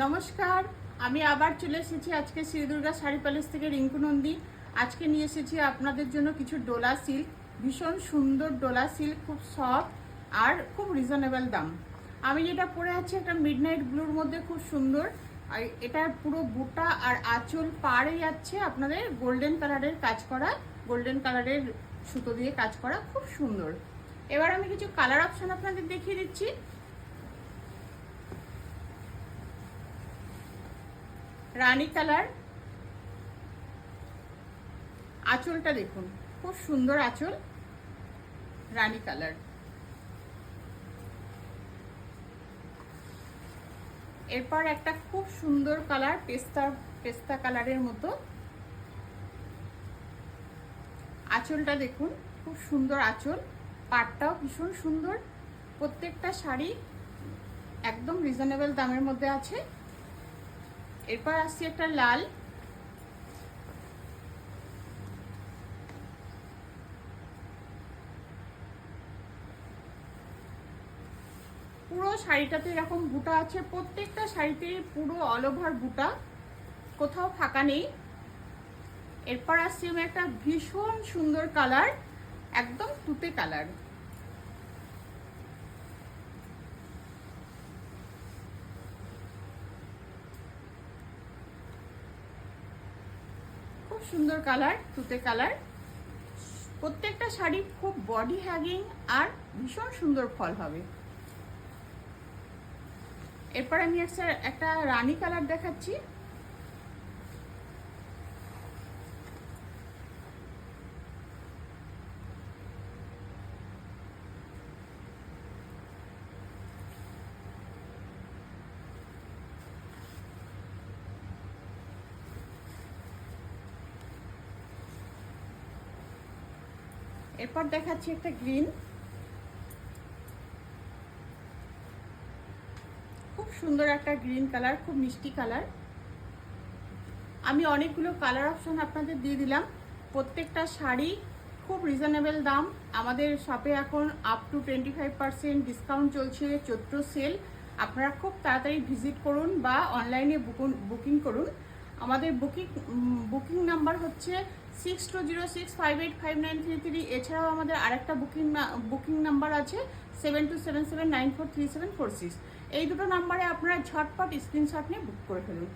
নমস্কার, আমি আবার চলে এসেছি আজকে শ্রী দুর্গা শাড়ি প্যালেস থেকে রিঙ্কু নন্দী। আজকে নিয়ে এসেছি আপনাদের জন্য কিছু ডোলা সিল্ক, ভীষণ সুন্দর ডোলা সিল্ক, খুব সফট আর খুব রিজনেবল দাম। আমি যেটা পরে আছি একটা মিডনাইট ব্লুর মধ্যে, খুব সুন্দর। আর এটার পুরো বুটা আর আঁচল পাড়ে যাচ্ছে আপনাদের গোল্ডেন কালারের কাজ করা, গোল্ডেন কালারের সুতো দিয়ে কাজ করা, খুব সুন্দর। এবার আমি কিছু কালার অপশন আপনাদের দেখিয়ে দিচ্ছি। রানী কালার, আঁচলটা দেখুন খুব সুন্দর আঁচল, রানী কালার। এরপর একটা খুব সুন্দর কালার, পেস্তা কালারের মতো, আঁচলটা দেখুন খুব সুন্দর আঁচল, পাটটাও ভীষণ সুন্দর। প্রত্যেকটা শাড়ি একদম রিজনেবল দামের মধ্যে আছে। এরপর আসছে একটা লাল, পুরো শাড়িটাতে এরকম বুটা আছে, প্রত্যেকটা শাড়িতে পুরো অল ওভার বুটা, কোথাও ফাঁকা নেই। এরপর আসছে আমি একটা ভীষণ সুন্দর কালার, একদম তুতে কালার। খুব সুন্দর কালার, তুতে কালার। প্রত্যেকটা শাড়ি খুব বডি হ্যাগিং আর ভীষণ সুন্দর ফল হবে। এরপর আমি একটা রানী কালার দেখাচ্ছি। এরপর দেখাচ্ছি একটা গ্রিন, খুব সুন্দর একটা গ্রিন কালার, খুব মিষ্টি কালার। আমি অনেকগুলো কালার অপশন আপনাদের দিয়ে দিলাম। প্রত্যেকটা শাড়ি খুব রিজনেবল দাম। আমাদের শপে এখন আপ টু 25% ডিসকাউন্ট চলছে, চৈত্র সেল। আপনারা খুব তাড়াতাড়ি ভিজিট করুন বা অনলাইনে বুকিং করুন। আমাদের বুকিং নাম্বার হচ্ছে 6206585933। এছাড়াও আমাদের আরেকটা বুকিং নাম্বার আছে 7277943746। এই দুটো নাম্বারে আপনারা ঝটপট স্ক্রিনশট নিয়ে বুক করে ফেলুন।